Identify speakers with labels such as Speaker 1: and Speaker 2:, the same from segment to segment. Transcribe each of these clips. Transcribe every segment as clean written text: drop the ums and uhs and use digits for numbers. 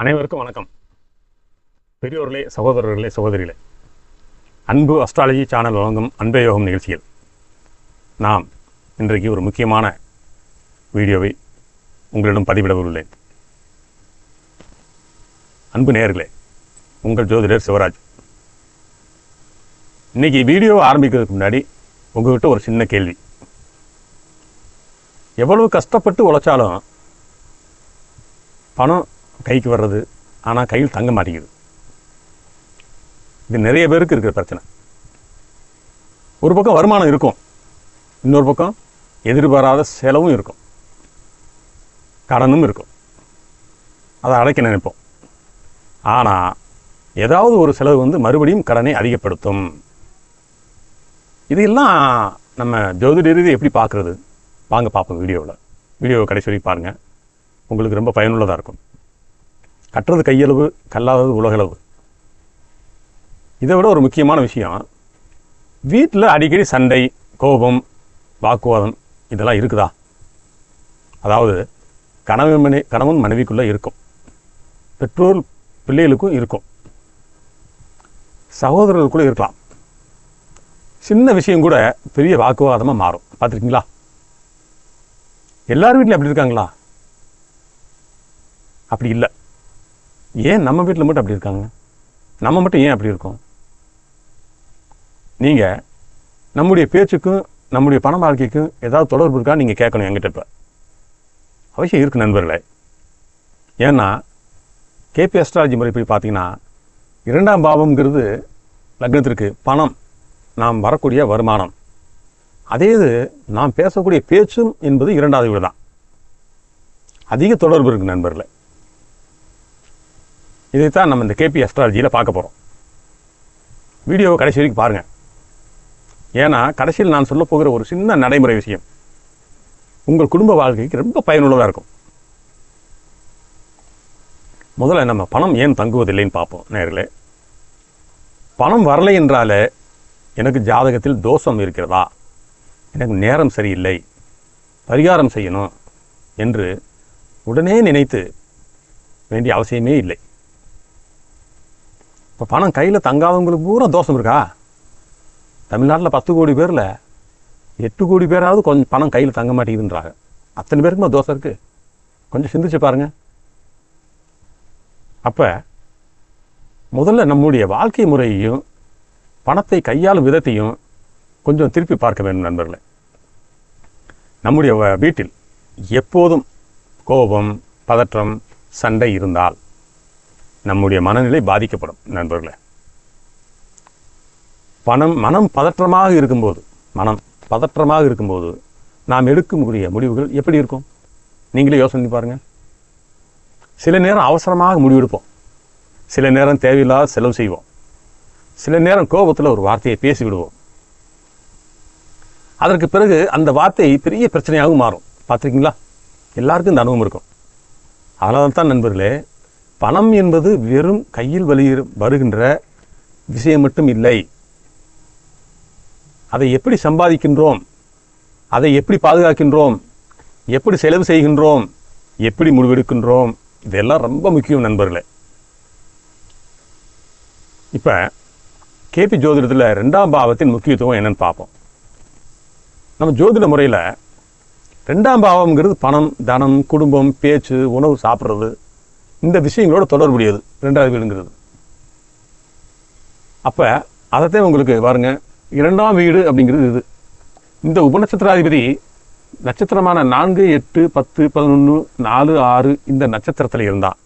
Speaker 1: அனைவருக்கும் வணக்கம். பெரியோர்களே, சகோதரர்களே, சகோதரிகளே, அன்பு அஸ்ட்ராலஜி சேனல் வழங்கும் அன்பே யோகம் நிகழ்ச்சியில் நாம் இன்றைக்கு ஒரு முக்கியமான வீடியோவை உங்களிடம் பதிவிட உள்ளேன். அன்பு நேயர்களே, உங்கள் ஜோதிடர் சிவராஜ். இன்னைக்கு வீடியோ ஆரம்பிக்கிறதுக்கு முன்னாடி உங்ககிட்ட ஒரு சின்ன கேள்வி. எவ்வளவு கஷ்டப்பட்டு உழைச்சாலும் பணம் கைக்கு வர்றது, ஆனால் கையில் தங்க மாட்டேங்குது. இது நிறைய பேருக்கு இருக்கிற பிரச்சனை. ஒரு பக்கம் வருமானம் இருக்கும், இன்னொரு பக்கம் எதிர்பாராத செலவும் இருக்கும், கடனும் இருக்கும். அதை அடைக்க நினைப்போம். ஆனால் ஏதாவது ஒரு செலவு மறுபடியும் கடனை அதிகப்படுத்தும். இதையெல்லாம் நம்ம ஜோதிட ரீதியாக எப்படி பார்க்குறது? வாங்க பார்ப்போம். வீடியோவை கடைசி வரைக்கும் பாருங்கள். உங்களுக்கு ரொம்ப பயனுள்ளதாக இருக்கும். கட்டுறது கையளவு, கல்லாதது உலகளவு. இதை விட ஒரு முக்கியமான விஷயம், வீட்டில் அடிக்கடி சண்டை, கோபம், வாக்குவாதம் இதெல்லாம் இருக்குதா? அதாவது கணவன் மனைவிக்குள்ளே இருக்கும், பெற்றோர் பிள்ளைகளுக்கும் இருக்கும், சகோதரர்களுக்குள்ளே இருக்கலாம். சின்ன விஷயம் கூட பெரிய வாக்குவாதமாக மாறும். பார்த்துருக்கீங்களா? எல்லார் வீட்லையும் அப்படி இருக்காங்களா? அப்படி இல்லை. ஏன் நம்ம வீட்டில் மட்டும் அப்படி இருக்காங்க? நம்ம மட்டும் ஏன் அப்படி இருக்கோம்? நீங்கள் நம்முடைய பேச்சுக்கும் நம்முடைய பண வாழ்க்கைக்கும் ஏதாவது தொடர்பு இருக்கா நீங்கள் கேட்கணும் என்கிட்ட. இப்போ அவசியம் இருக்குது நண்பர்களே. ஏன்னா கேபி அஸ்ட்ராலஜி முறைப்படி பார்த்தீங்கன்னா, 2ஆம் பாவம்ங்கிறது லக்னத்திற்கு பணம், நாம் வரக்கூடிய வருமானம். அதே இது நாம் பேசக்கூடிய பேச்சும் என்பது 2வது வீடு தான். அதிக தொடர்பு இருக்குது நண்பர்களே. இதைத்தான் நம்ம இந்த கேபி அஸ்ட்ராலஜியில் பார்க்க போகிறோம். வீடியோவை கடைசி வரைக்கும் பாருங்கள். ஏன்னா கடைசியில் நான் சொல்ல போகிற ஒரு சின்ன நடைமுறை விஷயம் உங்கள் குடும்ப வாழ்க்கைக்கு ரொம்ப பயனுள்ளதாக இருக்கும். முதல்ல நம்ம பணம் ஏன் தங்குவதில்லைன்னு பார்ப்போம் நேயர்களே. பணம் வரலை என்றாலே எனக்கு ஜாதகத்தில் தோஷம் இருக்கிறதா, எனக்கு நேரம் சரியில்லை, பரிகாரம் செய்யணும் என்று உடனே நினைத்து வேண்டிய அவசியமே இல்லை. இப்போ பணம் கையில் தங்காதவங்களுக்கு பூரா தோஷம் இருக்கா? தமிழ்நாட்டில் 10 கோடி பேரில் 8 கோடி பேராவது கொஞ்சம் பணம் கையில் தங்க மாட்டேங்குதுன்றாங்க. அத்தனை பேருக்குமா தோஷம் இருக்குது? கொஞ்சம் சிந்திச்சு பாருங்கள். அப்போ முதல்ல நம்முடைய வாழ்க்கை முறையையும் பணத்தை கையாளும் விதத்தையும் கொஞ்சம் திருப்பி பார்க்க வேண்டும் நண்பர்களே. நம்முடைய வீட்டில் எப்போதும் கோபம், பதற்றம், சண்டை இருந்தால் நம்முடைய மனநிலை பாதிக்கப்படும் நண்பர்களே. மனம் பதற்றமாக இருக்கும்போது நாம் எடுக்கக்கூடிய முடிவுகள் எப்படி இருக்கும்? நீங்களே யோசனை பாருங்கள். சில நேரம் அவசரமாக முடிவெடுப்போம், சில நேரம் தேவையில்லாத செலவு செய்வோம், சில நேரம் கோபத்தில் ஒரு வார்த்தையை பேசிவிடுவோம். அதற்கு பிறகு அந்த வார்த்தை பெரிய பிரச்சனையாகவும் மாறும். பார்த்துருக்கீங்களா? எல்லாருக்கும் இந்த அனுபவம் இருக்கும். அதனால தான் நண்பர்களே, பணம் என்பது வெறும் கையில் வருகின்ற விஷயம் மட்டும் இல்லை. அதை எப்படி சம்பாதிக்கின்றோம், அதை எப்படி பாதுகாக்கின்றோம், எப்படி செலவு செய்கின்றோம், எப்படி முடிவெடுக்கின்றோம், இதெல்லாம் ரொம்ப முக்கியம் நண்பர்களே. இப்போ கேபி ஜோதிடத்தில் 2ஆம் பாவத்தின் முக்கியத்துவம் என்னன்னு பார்ப்போம். நம்ம ஜோதிட முறையில் 2ஆம் பாவம்ங்கிறது பணம், தனம், குடும்பம், பேச்சு, உணவு, சாப்பிட்றது, இந்த விஷயங்களோட தொடர்புடையது 2வது வீடுங்கிறது. அப்போ அதைத்தான் உங்களுக்கு பாருங்க, 2ஆம் வீடு அப்படிங்கிறது இது. இந்த உபநட்சத்திராதிபதி நட்சத்திரமான 4, 8, 10, 11, 4, 6 இந்த நட்சத்திரத்தில் இருந்தால்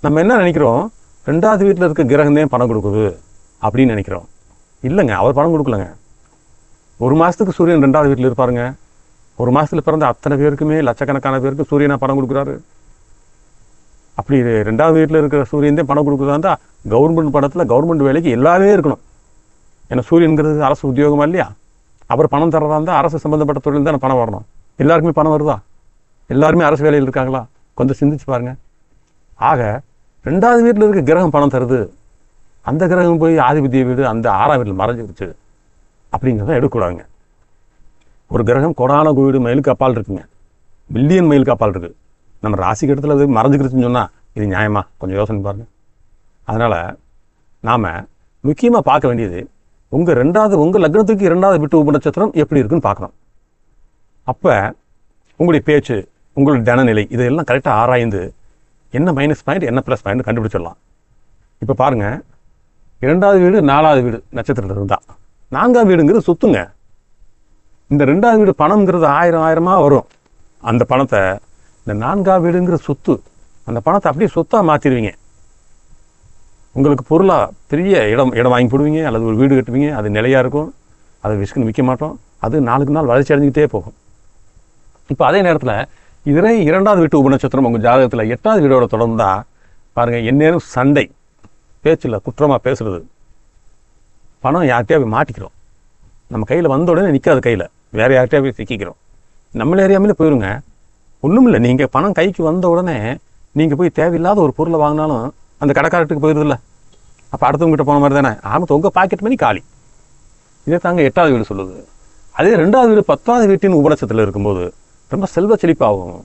Speaker 1: நம்ம என்ன நினைக்கிறோம்? 2வது வீட்டில் இருக்க கிரகம்தான் பணம் கொடுக்குது அப்படின்னு நினைக்கிறோம். இல்லைங்க, அவர் பணம் கொடுக்கலங்க. ஒரு மாதத்துக்கு சூரியன் 2வது வீட்டில் இருப்பாருங்க. ஒரு மாதத்தில் பிறந்த அத்தனை பேருக்குமே, லட்சக்கணக்கான பேருக்கு சூரியனாக பணம் கொடுக்குறாரு. அப்படி 2வது வீட்டில் இருக்கிற சூரியன் தான் பணம் கொடுக்குறதா இருந்தால் கவர்மெண்ட் பணத்தில் கவர்மெண்ட் வேலைக்கு எல்லாமே இருக்கணும். ஏன்னா சூரியன்கிறது அரசு உத்தியோகமா இல்லையா? அப்புறம் பணம் தரதா இருந்தால் அரசு சம்மந்தப்பட்ட தொழில் தான் பணம் வரணும். எல்லாருக்குமே பணம் வருதா? எல்லாருமே அரசு வேலையில் இருக்காங்களா? கொஞ்சம் சிந்திச்சு பாருங்கள். ஆக 2வது வீட்டில் இருக்க கிரகம் பணம் தருது, அந்த கிரகம் போய் ஆதிபத்திய வீடு அந்த 6ஆம் வீட்டில் மறைஞ்சிருச்சு அப்படிங்கிறத எடுக்கக்கூடாதுங்க. ஒரு கிரகம் கோடான கோடி மைலுக்கு அப்பால் இருக்குங்க, பில்லியன் மைலுக்கு அப்பால் இருக்குது. நம்ம ராசி கட்டத்தில் அது மறைஞ்சிக்கிடுச்சுன்னு சொன்னால் இது நியாயமா? கொஞ்சம் யோசனை பாருங்கள். அதனால் நாம் முக்கியமாக பார்க்க வேண்டியது உங்கள் லக்னத்துக்கு 2வது வீட்டு உபநட்சத்திரம் எப்படி இருக்குன்னு பார்க்கணும். அப்போ உங்களுடைய பேச்சு, உங்களுடைய தனநிலை இதையெல்லாம் கரெக்டாக ஆராய்ந்து என்ன மைனஸ் பாயிண்ட் என்ன ப்ளஸ் பாயிண்ட் கண்டுபிடிச்சிடலாம். இப்போ பாருங்கள், 2வது வீடு 4வது வீடு நட்சத்திரத்தில் இருந்தால் 4ஆம் வீடுங்கிறது சொத்துங்க. இந்த 2வது வீடு பணம்ங்கிறது 1000 வரும். அந்த பணத்தை இந்த 4ஆம் வீடுங்கிற சொத்து, அந்த பணத்தை அப்படியே சொத்தாக மாற்றிடுவீங்க. உங்களுக்கு பொருளாக பெரிய இடம் வாங்கி போடுவீங்க, அல்லது ஒரு வீடு கட்டுவீங்க. அது நிலையாக இருக்கும், அதை விஸ்குன்னு விற்க மாட்டோம். அது நாளுக்கு நாள் வளர்ச்சி அடைஞ்சிக்கிட்டே போகும். இப்போ அதே நேரத்தில் இதே 2வது வீட்டு உபநட்சத்திரம் உங்கள் ஜாதகத்தில் 8வது வீடோட தொடர்ந்தா பாருங்கள், எந்நேரம் சண்டை, பேச்சில் குற்றமாக பேசுகிறது, பணம் யார்கிட்டயா போய் மாட்டிக்கிறோம். நம்ம கையில் வந்த உடனே நிற்காது, கையில் வேறு யார்கிட்டயா போய் சிக்கிக்கிறோம். நம்ம ஏரியாமலே போயிருங்க. ஒன்றும் இல்லை, நீங்கள் பணம் கைக்கு வந்த உடனே நீங்கள் போய் தேவையில்லாத ஒரு பொருளை வாங்கினாலும் அந்த கடைக்காரத்துக்கு போயிடுதில்ல. அப்போ அடுத்தவங்ககிட்ட போன மாதிரி தானே ஆமத்து, உங்கள் பாக்கெட் மணி காலி. இதே தாங்க 8வது வீடு சொல்லுது. அதே 2வது வீடு 10வது வீட்டின் உபநட்சத்தில் இருக்கும்போது ரொம்ப செல்வ செழிப்பாகவும்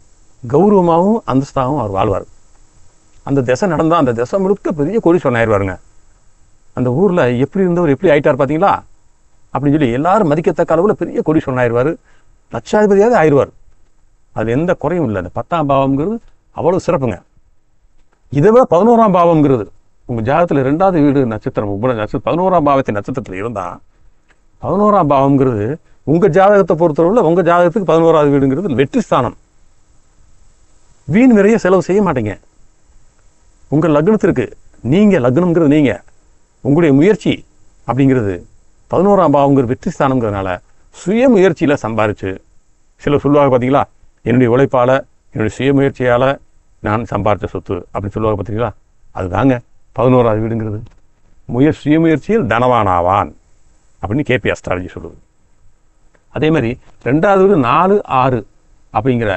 Speaker 1: கௌரவமாகவும் அந்தஸ்தாகவும் அவர் வாழ்வார். அந்த திசை நடந்தால் அந்த திசை முழுக்க பெரிய கோடீஸ்வரன் ஆயிடுவாருங்க. அந்த ஊரில் எப்படி இருந்தவர் எப்படி ஆயிட்டார் பார்த்தீங்களா அப்படின்னு சொல்லி எல்லாரும் மதிக்கத்தக்க அளவில் பெரிய கோடீஸ்வரன் ஆயிடுவார், லட்சாதிபதியாவது ஆயிடுவார். அதில் எந்த குறையும் இல்லை. அந்த 10ஆம் பாவம்ங்கிறது அவ்வளோ சிறப்புங்க. இதை விட 11ஆம் பாவம்ங்கிறது உங்கள் ஜாதகத்தில் 2வது வீடு நட்சத்திரம் நட்சத்திரம் 11ஆம் பாவத்தின் நட்சத்திரத்தில் இருந்தால் 11ஆம் பாவம்ங்கிறது உங்கள் ஜாதகத்தை பொறுத்தளவில் உங்கள் ஜாதகத்துக்கு 11வது வீடுங்கிறது வெற்றி ஸ்தானம். வீண் நிறைய செலவு செய்ய மாட்டீங்க. உங்கள் லக்னத்திற்கு நீங்கள் லக்னம்ங்கிறது நீங்கள் உங்களுடைய முயற்சி அப்படிங்கிறது 11ஆம் பாவங்கிறது வெற்றி ஸ்தானங்கிறதுனால சுய முயற்சியில் சம்பாரிச்சு, சிலர் சொல்லுவாங்க பார்த்தீங்களா, என்னுடைய உழைப்பால் என்னுடைய சுய முயற்சியால் நான் சம்பாரித்த சொத்து அப்படின்னு சொல்லுவாங்க பார்த்தீங்களா. அதுதாங்க 11வது வீடுங்கிறது. சுய முயற்சியில் தனவானாவான் அப்படின்னு கேபி அஸ்ட்ராலஜி சொல்லுது. அதே மாதிரி 2வது வீடு 4, 6 அப்படிங்கிற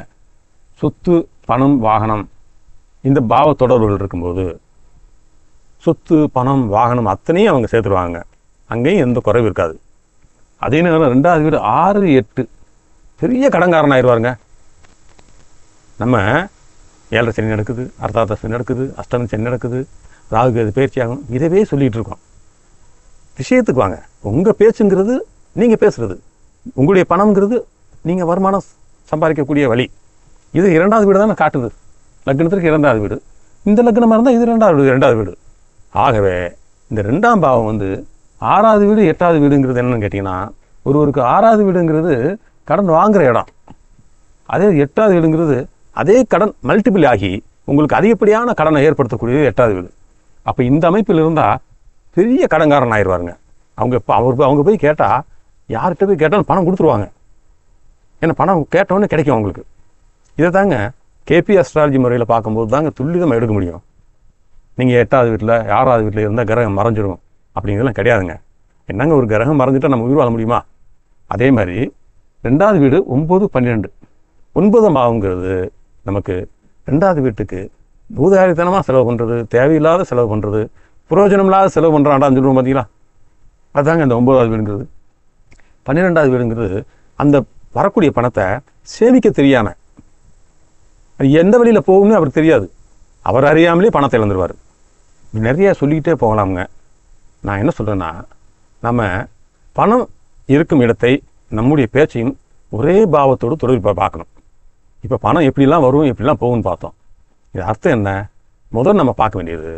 Speaker 1: சொத்து, பணம், வாகனம் இந்த பாவ தொடர்புகள் இருக்கும்போது சொத்து, பணம், வாகனம் அத்தனையும் அவங்க சேர்த்துருவாங்க. அங்கேயும் எந்த குறைவு இருக்காது. அதே நேரம் 2வது வீடு 6, 8 பெரிய கடன்காரன் ஆயிடுவாருங்க. நம்ம 7 சனி நடக்குது, அர்த்தாத சனி நடக்குது, அஷ்டமி சனி நடக்குது, ராகு அது பயிற்சி ஆகும், இதவே சொல்லிகிட்டு இருக்கோம். விஷயத்துக்கு வாங்க. உங்கள் பேச்சுங்கிறது நீங்கள் பேசுகிறது, உங்களுடைய பணம்ங்கிறது நீங்கள் வருமானம் சம்பாதிக்கக்கூடிய வழி. இது 2வது வீடு தானே காட்டுது. லக்னத்திற்கு 2வது வீடு, இந்த லக்னமாக இருந்தால் இது 2வது வீடு. ஆகவே இந்த 2ஆம் பாவம் 6வது வீடு 8வது வீடுங்கிறது என்னன்னு கேட்டிங்கன்னா, ஒருவருக்கு 6வது வீடுங்கிறது கடன் வாங்குகிற இடம். அதே 8வது வீடுங்கிறது அதே கடன் மல்டிபிள் ஆகி உங்களுக்கு அதிகப்படியான கடனை ஏற்படுத்தக்கூடியது 8வது வீடு. அப்போ இந்த அமைப்பில் இருந்தால் பெரிய கடன்காரன் ஆயிடுவாருங்க. அவங்க போய் கேட்டால், யார்கிட்ட போய் கேட்டாலும் பணம் கொடுத்துருவாங்க. ஏன்னா பணம் கேட்டோன்னே கிடைக்கும் அவங்களுக்கு. இதை தாங்க கேபி அஸ்ட்ராலஜி முறையில் பார்க்கும்போது தாங்க துல்லிதமாக எடுக்க முடியும். நீங்கள் 8வது வீட்டில் 6வது வீட்டில் இருந்தால் கிரகம் மறைஞ்சிடும் அப்படிங்கிறதுலாம் கிடையாதுங்க. என்னங்க ஒரு கிரகம் மறைஞ்சிட்டால் நம்ம உயிர் வாழ முடியுமா? அதே மாதிரி 2வது வீடு 9, 12 9ஆம் பாவங்கிறது நமக்கு 2வது வீட்டுக்கு பூதாரித்தனமாக செலவு பண்ணுறது, தேவையில்லாத செலவு பண்ணுறது, புரோஜனம் இல்லாத செலவு பண்ணுறான்டான்னு சொல்லுவோம் பார்த்தீங்களா. அதுதாங்க அந்த 9வது வீடுங்கிறது. 12வது வீடுங்கிறது அந்த வரக்கூடிய பணத்தை சேமிக்க தெரியாமல் எந்த வழியில் போகும்னு அவருக்கு தெரியாது. அவர் அறியாமலே பணத்தை இழந்துருவார். நிறைய சொல்லிக்கிட்டே போகலாமுங்க. நான் என்ன சொல்கிறேன்னா, நம்ம பணம் இருக்கும் இடத்தை நம்முடைய பேச்சையும் ஒரே பாவத்தோடு தொடர்பு பார்க்கணும். இப்போ பணம் எப்படிலாம் வரும் எப்படிலாம் போகும்னு பார்த்தோம். இது அர்த்தம் என்ன? முதல் நம்ம பார்க்க வேண்டியது,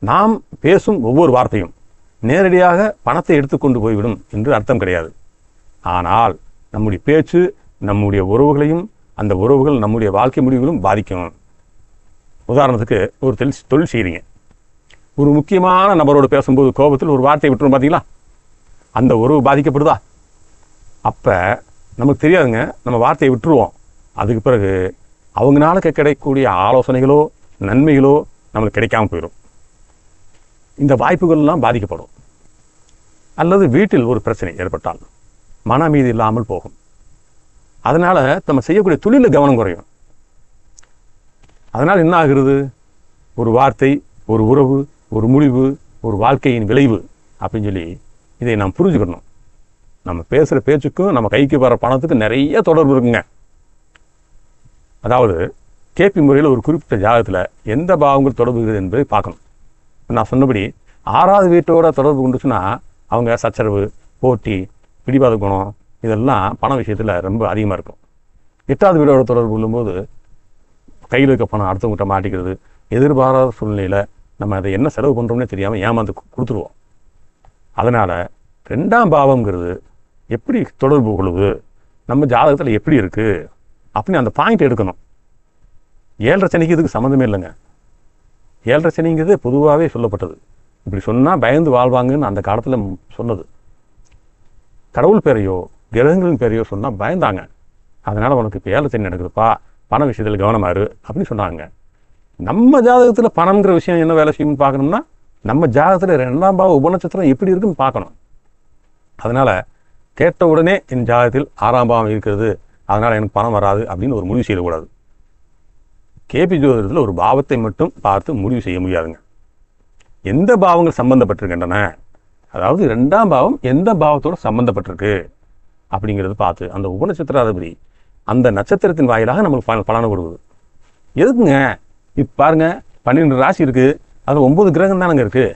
Speaker 1: நாம் பேசும் ஒவ்வொரு வார்த்தையும் நேரடியாக பணத்தை எடுத்துக்கொண்டு போய்விடும் என்று அர்த்தம் கிடையாது. ஆனால் நம்முடைய பேச்சு நம்முடைய உறவுகளையும், அந்த உறவுகள் நம்முடைய வாழ்க்கை முடிவுகளும் பாதிக்கும். உதாரணத்துக்கு ஒரு தொழில் செய்கிறீங்க, ஒரு முக்கியமான நபரோடு பேசும்போது கோபத்தில் ஒரு வார்த்தையை விட்டுரும் பார்த்தீங்களா, அந்த உறவு பாதிக்கப்படுதா? அப்போ நமக்கு தெரியாதுங்க, நம்ம வார்த்தையை விட்டுருவோம். அதுக்கு பிறகு அவங்களால கிடைக்கக்கூடிய ஆலோசனைகளோ நன்மைகளோ நம்மளுக்கு கிடைக்காம போயிடும். இந்த வாய்ப்புகள்லாம் பாதிக்கப்படும். அல்லது வீட்டில் ஒரு பிரச்சனை ஏற்பட்டால் மன அமைதி இல்லாமல் போகும். அதனால் நம்ம செய்யக்கூடிய தொழிலில் கவனம் குறையும். அதனால் என்ன ஆகிறது? ஒரு வார்த்தை, ஒரு உறவு, ஒரு முடிவு, ஒரு வாழ்க்கையின் விளைவு அப்படின்னு சொல்லி இதை நாம் புரிஞ்சுக்கணும். நம்ம பேசுகிற பேச்சுக்கும் நம்ம கைக்கு வர பணத்துக்கு நிறைய தொடர்பு இருக்குங்க. அதாவது கேபி முறையில் ஒரு குறிப்பிட்ட ஜாதகத்தில் எந்த பாவங்கள் தொடர்புகிறது என்பதை பார்க்கணும். நான் சொன்னபடி 6வது வீட்டோட தொடர்பு கொண்டுச்சுன்னா அவங்க சச்சரவு, போட்டி, பிடிவாத குணம் இதெல்லாம் பண விஷயத்தில் ரொம்ப அதிகமாக இருக்கும். 8வது வீடோட தொடர்பு கொள்ளும்போது கையில் இருக்க பணம் அடுத்தவங்கிட்ட மாட்டிக்கிறது, எதிர்பாராத சூழ்நிலையில் நம்ம அதை என்ன செலவு பண்ணுறோம்னே தெரியாமல் ஏமாந்து கொடுத்துருவோம். அதனால் 2ஆம் பாவம்ங்கிறது எப்படி தொடர்பு கொள்ளுது, நம்ம ஜாதகத்தில் எப்படி இருக்குது அப்படின்னு அந்த பாயிண்ட் எடுக்கணும். 7.5 சனிக்கு இதுக்கு சம்மந்தமே இல்லைங்க. 7.5 சனிங்கிறது பொதுவாகவே சொல்லப்பட்டது. இப்படி சொன்னால் பயந்து வாழ்வாங்கன்னு அந்த காலத்தில் சொன்னது. கடவுள் பேரையோ கிரகங்களின் பேரையோ சொன்னால் பயந்தாங்க. அதனால் உனக்கு இப்போ 7.5 சனி நடக்குதுப்பா, பண விஷயத்தில் கவனமாரு அப்படின்னு சொன்னாங்க. நம்ம ஜாதகத்தில் பணம்ங்கிற விஷயம் என்ன வேலை செய்யணும்னு பார்க்கணும்னா நம்ம ஜாதகத்தில் 2ஆம் பாவ உபநட்சத்திரம் எப்படி இருக்குன்னு பார்க்கணும். அதனால் கேட்ட உடனே என் ஜாதகத்தில் 6ஆம் பாவம் இருக்கிறது, அதனால் எனக்கு பணம் வராது அப்படின்னு ஒரு முடிவு செய்யக்கூடாது. கேபி ஜோதிடத்தில் ஒரு பாவத்தை மட்டும் பார்த்து முடிவு செய்ய முடியாதுங்க. எந்த பாவங்கள் சம்பந்தப்பட்டிருக்கின்றன, அதாவது 2ஆம் பாவம் எந்த பாவத்தோடு சம்பந்தப்பட்டிருக்கு அப்படிங்கிறது பார்த்து அந்த உபநட்சத்திராதிபதி அந்த நட்சத்திரத்தின் வாயிலாக நம்மளுக்கு பலனை கொடுக்குது. எதுக்குங்க இப்போ பாருங்க, 12 ராசி இருக்குது, அதில் 9 கிரகம் தானங்க இருக்குது.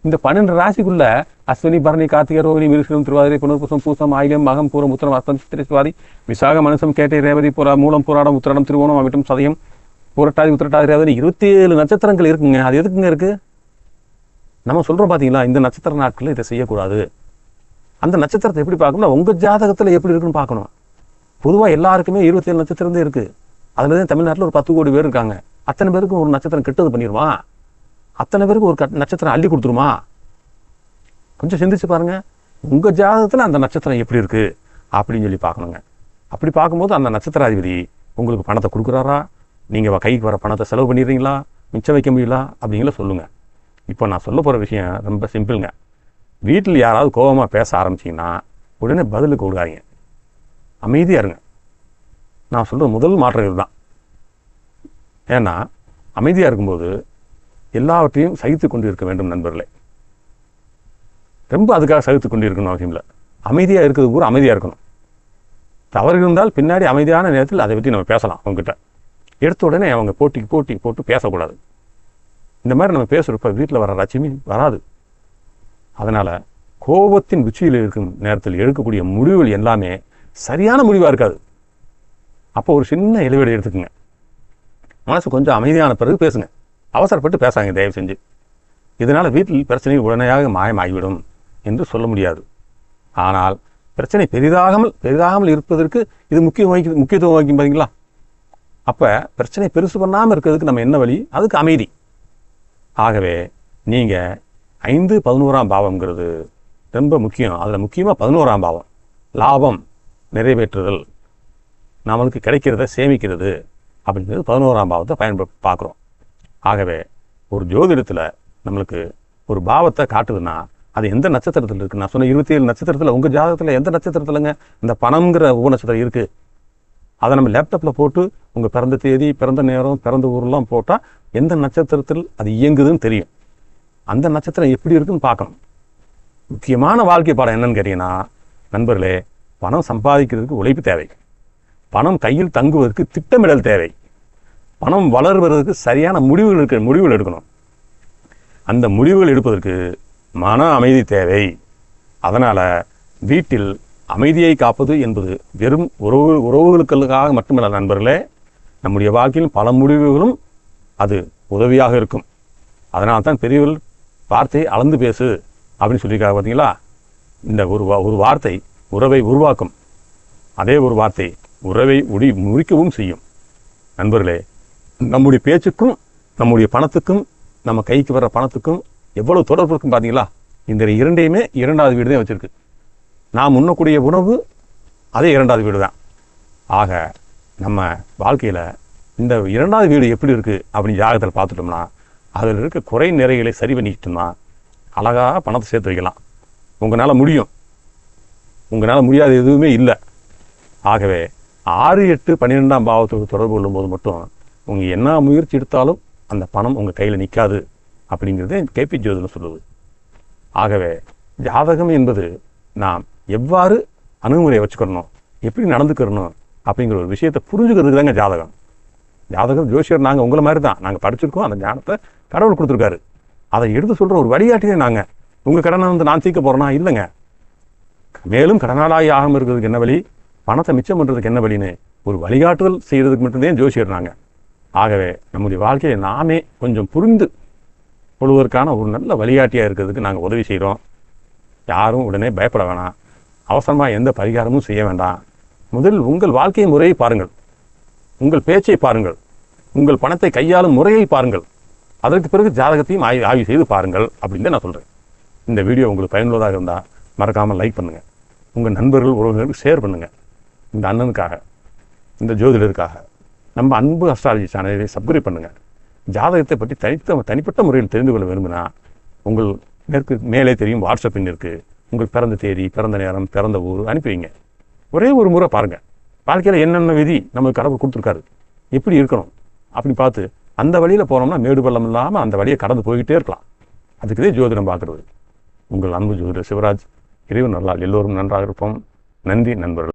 Speaker 1: இந்த 12 ராசிக்குள்ள அஸ்வினி, பரணி, கார்த்திகை, ரோகிணி, மிருகம், திருவாதிரை, புனர்பூசம், பூசம், ஆயிலம், மகம், பூரம், உத்திரம், அஸ்தம், சித்திரை, சுவாதி, விசாக, மனுசம், கேட்டை, ரேவதி, மூலம், போராடம், உத்திராடம், திருவோணம், அவிட்டம், சதயம், புரட்டாதி, உத்திரட்டாதி, ரேவதி 27 நட்சத்திரங்கள் இருக்குங்க. அது எதுக்குங்க இருக்குது? நம்ம சொல்கிறோம் பார்த்தீங்களா, இந்த நட்சத்திர நாட்களில் இதை செய்யக்கூடாது. அந்த நட்சத்திரத்தை எப்படி பார்க்கணும்னா உங்கள் ஜாதகத்தில் எப்படி இருக்குன்னு பார்க்கணும். பொதுவாக எல்லாருக்குமே 27 நட்சத்திரம் தான் இருக்குது. அதில் தான் தமிழ்நாட்டில் ஒரு 10 கோடி பேர் இருக்காங்க. அத்தனை பேருக்கும் ஒரு நட்சத்திரம் கெட்டது பண்ணிடுமா? அத்தனை பேருக்கு ஒரு நட்சத்திரம் அள்ளி கொடுத்துருமா? கொஞ்சம் சிந்திச்சு பாருங்க. உங்கள் ஜாதகத்தில் அந்த நட்சத்திரம் எப்படி இருக்குது அப்படின்னு சொல்லி பார்க்கணுங்க. அப்படி பார்க்கும்போது அந்த நட்சத்திராதிபதி உங்களுக்கு பணத்தை கொடுக்குறாரா, நீங்கள் கைக்கு வர பணத்தை செலவு பண்ணிடுறீங்களா, மிச்சம் வைக்க முடியல அப்படிங்கள சொல்லுங்கள். இப்போ நான் சொல்ல போகிற விஷயம் ரொம்ப சிம்பிளுங்க. வீட்டில் யாராவது கோபமாக பேச ஆரம்பிச்சிங்கன்னா உடனே பதிலுக்கு கொடுக்காதீங்க, அமைதியாக இருங்க. நான் சொல்கிற முதல் மாற்றம் இதுதான். ஏன்னா அமைதியாக இருக்கும்போது எல்லாவற்றையும் சகித்து கொண்டு இருக்க வேண்டும் நண்பர்களே. ரொம்ப அதுக்காக சகித்து கொண்டு இருக்கணும் அவசியம் இல்லை. அமைதியாக இருக்கிறது கூட அமைதியாக இருக்கணும். தவறு இருந்தால் பின்னாடி அமைதியான நேரத்தில் அதை பற்றி நம்ம பேசலாம். அவங்ககிட்ட எடுத்த உடனே அவங்க போட்டி போட்டு பேசக்கூடாது. இந்த மாதிரி நம்ம பேசுகிறப்ப வீட்டில் வர லட்சுமி வராது. அதனால் கோபத்தின் உச்சியில் இருக்கும் நேரத்தில் எடுக்கக்கூடிய முடிவுகள் எல்லாமே சரியான முடிவாக இருக்காது. அப்போ ஒரு சின்ன இடைவெளி எடுத்துக்குங்க. மனசு கொஞ்சம் அமைதியான பிறகு பேசுங்க. அவசரப்பட்டு பேசாங்க தயவு செஞ்சு. இதனால் வீட்டில் பிரச்சனை உடனடியாக மாயமாகிவிடும் என்று சொல்ல முடியாது. ஆனால் பிரச்சனை பெரிதாகாமல் இருப்பதற்கு இது முக்கியத்துவம் வகிக்கும் பார்த்தீங்களா? அப்போ பிரச்சனை பெருசு பண்ணாமல் இருக்கிறதுக்கு நம்ம என்ன வழி? அதுக்கு அமைதி. ஆகவே நீங்கள் 5, 11ஆம் பாவம்ங்கிறது ரொம்ப முக்கியம். அதில் முக்கியமாக 11ஆம் பாவம் லாபம், நிறைவேற்றுதல், நம்மளுக்கு கிடைக்கிறத சேமிக்கிறது அப்படிங்கிறது 11ஆம் பாவத்தை பார்க்குறோம். ஆகவே ஒரு ஜோதிடத்தில் நம்மளுக்கு ஒரு பாவத்தை காட்டுதுன்னா அது எந்த நட்சத்திரத்தில் இருக்குது? நான் சொன்ன 27 நட்சத்திரத்தில் உங்கள் ஜாதகத்தில் எந்த நட்சத்திரத்தில்ங்க இந்த பணம்ங்கிற உபநட்சத்திரம் இருக்குது? அதை நம்ம லேப்டாப்பில் போட்டு உங்கள் பிறந்த தேதி, பிறந்த நேரம், பிறந்த ஊரெலாம் போட்டால் எந்த நட்சத்திரத்தில் அது இயங்குதுன்னு தெரியும். அந்த நட்சத்திரம் எப்படி இருக்குன்னு பார்க்கணும். முக்கியமான வாழ்க்கை பாடம் என்னன்னு கேட்டிங்கன்னா நண்பர்களே, பணம் சம்பாதிக்கிறதுக்கு உழைப்பு தேவை. பணம் கையில் தங்குவதற்கு திட்டமிடல் தேவை. பணம் வளர்வதற்கு சரியான முடிவுகள் எடுக்கணும். அந்த முடிவுகள் எடுப்பதற்கு மன அமைதி தேவை. அதனால் வீட்டில் அமைதியை காப்பது என்பது வெறும் உறவுகளுக்காக மட்டுமல்ல நண்பர்களே, நம்முடைய வாழ்க்கையில் பல முடிவுகளும் அது உதவியாக இருக்கும். அதனால் தான் பெரியவர்கள் வார்த்தையை அளந்து பேசு அப்படின்னு சொல்லியிருக்காங்க பார்த்தீங்களா? இந்த ஒரு வார்த்தை உறவை உருவாக்கும். அதே ஒரு வார்த்தை உறவை முறிக்கவும் செய்யும். நண்பர்களே, நம்முடைய பேச்சுக்கும் நம்முடைய பணத்துக்கும் நம்ம கைக்கு வர்ற பணத்துக்கும் எவ்வளவு தொடர்பு இருக்கும் பார்த்தீங்களா? இந்த இரண்டையுமே 2வது வீடு தான் வச்சுருக்கு. நாம் உண்ணக்கூடிய உணவு அதே 2வது வீடு தான். ஆக நம்ம வாழ்க்கையில் இந்த 2வது வீடு எப்படி இருக்குது அப்படின்னு ஜாதகத்தில் பார்த்துட்டோம்னா அதில் இருக்க குறை நிறைகளை சரி பண்ணிக்கிட்டோம்னா அழகாக பணத்தை சேர்த்து வைக்கலாம். உங்களால் முடியும். உங்களால் முடியாத எதுவுமே இல்லை. ஆகவே 6, 8, 12ஆம் பாவத்தோடு தொடர்பு கொள்ளும்போது மட்டும் உங்கள் என்ன முயற்சி எடுத்தாலும் அந்த பணம் உங்கள் கையில் நிற்காது அப்படிங்கிறது கேபி ஜோதிடம் சொல்லுது. ஆகவே ஜாதகம் என்பது நாம் எவ்வாறு அணுகுமுறையை வச்சுக்கிறணும், எப்படி நடந்துக்கிறணும் அப்படிங்கிற ஒரு விஷயத்தை புரிஞ்சுக்கிறதுக்கு தாங்க ஜாதகம். ஜாதகம் ஜோசியர் நாங்கள் உங்களை மாதிரி தான், நாங்கள் படிச்சிருக்கோம். அந்த ஞானத்தை கடவுள் கொடுத்துருக்காரு. அதை எடுத்து சொல்கிற ஒரு வழிகாட்டியே நாங்கள். உங்கள் கடனை வந்து நான் தீர்க்க போகிறேன்னா இல்லைங்க. மேலும் கடனாளாகி ஆகாமல் இருக்கிறதுக்கு என்ன வழி, பணத்தை மிச்சம் பண்ணுறதுக்கு என்ன வழின்னு ஒரு வழிகாட்டுதல் செய்கிறதுக்கு மட்டும்தான் ஜோசியர் நாங்கள். ஆகவே நம்முடைய வாழ்க்கையை நாமே கொஞ்சம் புரிந்து கொள்வதற்கான ஒரு நல்ல வழிகாட்டியாக இருக்கிறதுக்கு நாங்கள் உதவி செய்கிறோம். யாரும் உடனே பயப்பட வேணாம், அவசரமாக எந்த பரிகாரமும் செய்ய வேண்டாம். முதலில் உங்கள் வாழ்க்கை முறையை பாருங்கள், உங்கள் பேச்சை பாருங்கள், உங்கள் பணத்தை கையாளும் முறையை பாருங்கள். அதற்கு பிறகு ஜாதகத்தையும் ஆய்வு செய்து பாருங்கள் அப்படின்னு நான் சொல்கிறேன். இந்த வீடியோ உங்களுக்கு பயனுள்ளதாக இருந்தால் மறக்காமல் லைக் பண்ணுங்கள், உங்கள் நண்பர்கள் உறவினர்களுக்கு ஷேர் பண்ணுங்கள். இந்த அண்ணனுக்காக, இந்த ஜோதிடருக்காக நம்ம அன்பு அஸ்ட்ராலஜி சேனலை சப்ஸ்கிரைப் பண்ணுங்கள். ஜாதகத்தை பற்றி தனிப்பட்ட முறையில் தெரிந்து கொள்ள விரும்பினா உங்கள் மேலே தெரியும் வாட்ஸ்அப் எண் இருக்குது. உங்கள் பிறந்த தேதி, பிறந்த நேரம், பிறந்த ஊர் அனுப்பி வைங்க. ஒரே ஒரு முறை பாருங்கள், வாழ்க்கையில் என்னென்ன விதி நமக்கு கடவுள் கொடுத்துருக்காரு, எப்படி இருக்கணும் அப்படி பார்த்து அந்த வழியில் போனோம்னா மேடு பள்ளம் இல்லாமல் அந்த வழியை கடந்து போய்கிட்டே இருக்கலாம். அதுக்குதே ஜோதிடம் பார்க்குறது. உங்கள் அன்பு ஜோதிடர் சிவராஜ். இறைவன் நல்லால் எல்லோரும் நன்றாக இருப்போம். நன்றி நண்பர்கள்.